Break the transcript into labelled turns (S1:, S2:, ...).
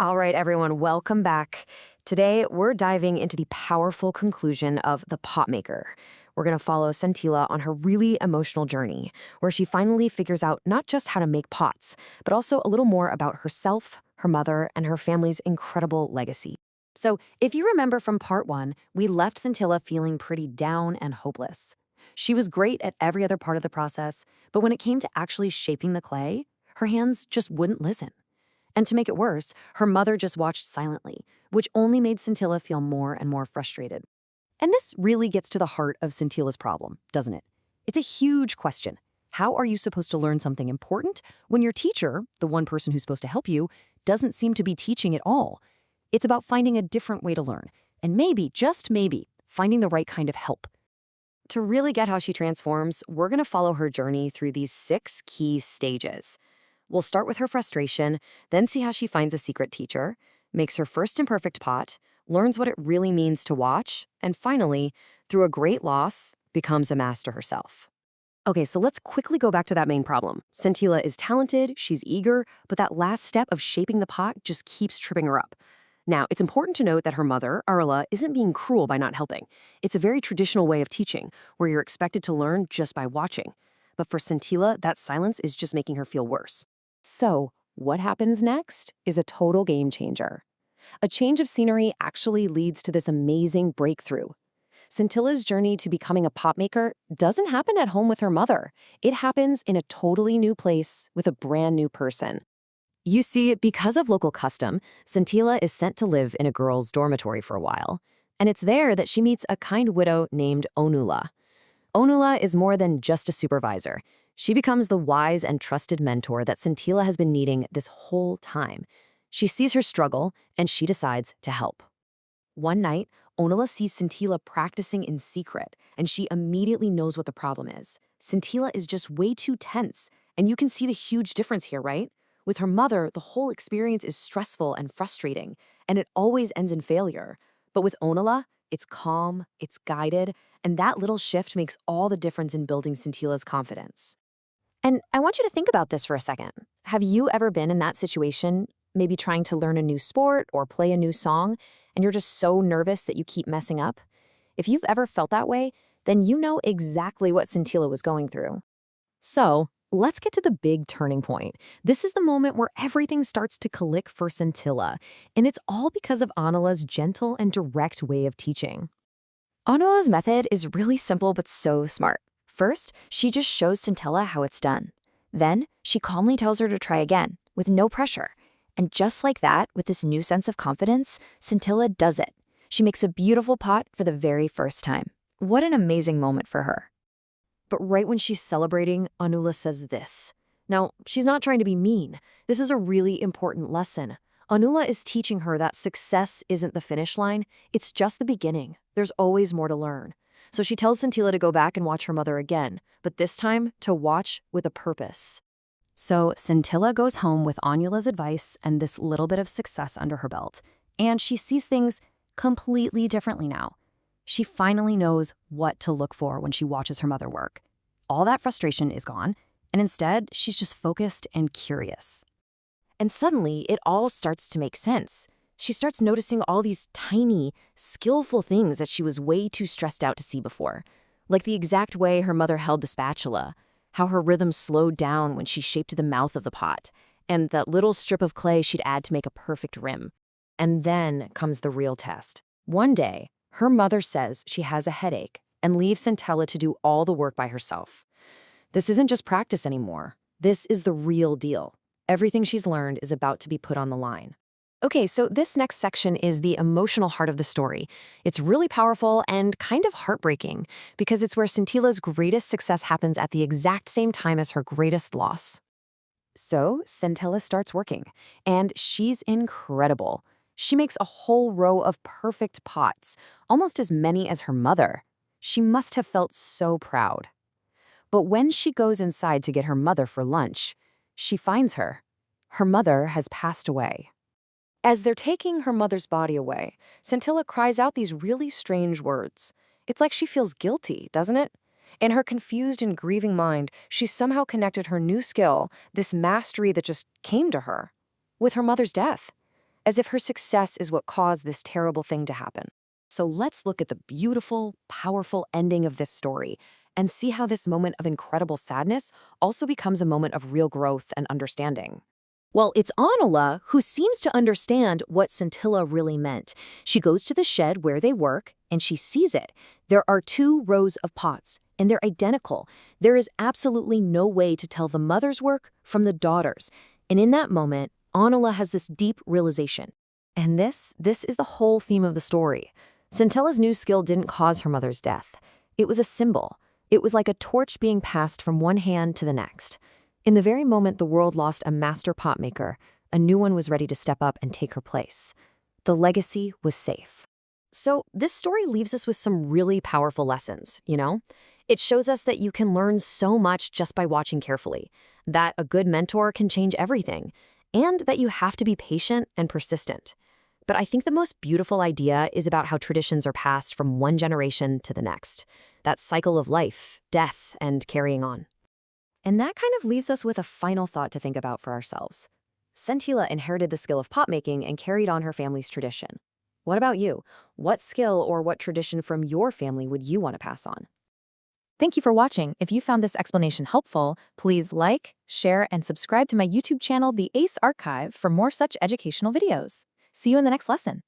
S1: All right, everyone, welcome back. Today, we're diving into the powerful conclusion of The Pot Maker. We're going to follow Sentila on her really emotional journey, where she finally figures out not just how to make pots, but also a little more about herself, her mother, and her family's incredible legacy. So, if you remember from part one, we left Sentila feeling pretty down and hopeless. She was great at every other part of the process, but when it came to actually shaping the clay, her hands just wouldn't listen. And to make it worse, her mother just watched silently, which only made Sentila feel more and more frustrated. And this really gets to the heart of Sentila's problem, doesn't it? It's a huge question. How are you supposed to learn something important when your teacher, the one person who's supposed to help you, doesn't seem to be teaching at all? It's about finding a different way to learn, and maybe, just maybe, finding the right kind of help. To really get how she transforms, we're going to follow her journey through these 6 key stages. We'll start with her frustration, then see how she finds a secret teacher, makes her first imperfect pot, learns what it really means to watch, and finally, through a great loss, becomes a master herself. Okay, so let's quickly go back to that main problem. Sentila is talented, she's eager, but that last step of shaping the pot just keeps tripping her up. Now, it's important to note that her mother, Arla, isn't being cruel by not helping. It's a very traditional way of teaching, where you're expected to learn just by watching. But for Sentila, that silence is just making her feel worse. So, what happens next is a total game changer. A change of scenery actually leads to this amazing breakthrough. Sentila's journey to becoming a pot maker doesn't happen at home with her mother. It happens in a totally new place with a brand new person. You see, because of local custom, Sentila is sent to live in a girls' dormitory for a while. And it's there that she meets a kind widow named Onula. Onula is more than just a supervisor. She becomes the wise and trusted mentor that Sentila has been needing this whole time. She sees her struggle, and she decides to help. One night, Onula sees Sentila practicing in secret, and she immediately knows what the problem is. Sentila is just way too tense, and you can see the huge difference here, right? With her mother, the whole experience is stressful and frustrating, and it always ends in failure. But with Onula, it's calm, it's guided, and that little shift makes all the difference in building Sentila's confidence. And I want you to think about this for a second. Have you ever been in that situation, maybe trying to learn a new sport or play a new song, and you're just so nervous that you keep messing up? If you've ever felt that way, then you know exactly what Sentila was going through. So, let's get to the big turning point. This is the moment where everything starts to click for Sentila, and it's all because of Anala's gentle and direct way of teaching. Anala's method is really simple but so smart. First, she just shows Sentila how it's done. Then, she calmly tells her to try again, with no pressure. And just like that, with this new sense of confidence, Sentila does it. She makes a beautiful pot for the very first time. What an amazing moment for her. But right when she's celebrating, Onula says this. Now, she's not trying to be mean. This is a really important lesson. Onula is teaching her that success isn't the finish line, it's just the beginning. There's always more to learn. So she tells Sentila to go back and watch her mother again, but this time to watch with a purpose. So Sentila goes home with Onula's advice and this little bit of success under her belt, and she sees things completely differently now. She finally knows what to look for when she watches her mother work. All that frustration is gone, and instead, she's just focused and curious. And suddenly, it all starts to make sense. She starts noticing all these tiny, skillful things that she was way too stressed out to see before, like the exact way her mother held the spatula, how her rhythm slowed down when she shaped the mouth of the pot, and that little strip of clay she'd add to make a perfect rim. And then comes the real test. One day, her mother says she has a headache and leaves Sentila to do all the work by herself. This isn't just practice anymore. This is the real deal. Everything she's learned is about to be put on the line. Okay, so this next section is the emotional heart of the story. It's really powerful and kind of heartbreaking because it's where Sentila's greatest success happens at the exact same time as her greatest loss. So Sentila starts working, and she's incredible. She makes a whole row of perfect pots, almost as many as her mother. She must have felt so proud. But when she goes inside to get her mother for lunch, she finds her. Her mother has passed away. As they're taking her mother's body away, Sentila cries out these really strange words. It's like she feels guilty, doesn't it? In her confused and grieving mind, she's somehow connected her new skill, this mastery that just came to her, with her mother's death. as if her success is what caused this terrible thing to happen. So let's look at the beautiful, powerful ending of this story and see how this moment of incredible sadness also becomes a moment of real growth and understanding. Well, it's Anila who seems to understand what Sentila really meant. She goes to the shed where they work, and she sees it. There are 2 rows of pots, and they're identical. There is absolutely no way to tell the mother's work from the daughter's. And in that moment, Anila has this deep realization. And this is the whole theme of the story. Sentila's new skill didn't cause her mother's death. It was a symbol. It was like a torch being passed from one hand to the next. In the very moment the world lost a master pot maker, a new one was ready to step up and take her place. The legacy was safe. So this story leaves us with some really powerful lessons, you know? It shows us that you can learn so much just by watching carefully, that a good mentor can change everything, and that you have to be patient and persistent. But I think the most beautiful idea is about how traditions are passed from one generation to the next. That cycle of life, death, and carrying on. And that kind of leaves us with a final thought to think about for ourselves. Sentila inherited the skill of pot making and carried on her family's tradition. What about you? What skill or what tradition from your family would you want to pass on?
S2: Thank you for watching. If you found this explanation helpful, please like, share, and subscribe to my YouTube channel, The Ace Archive, for more such educational videos. See you in the next lesson.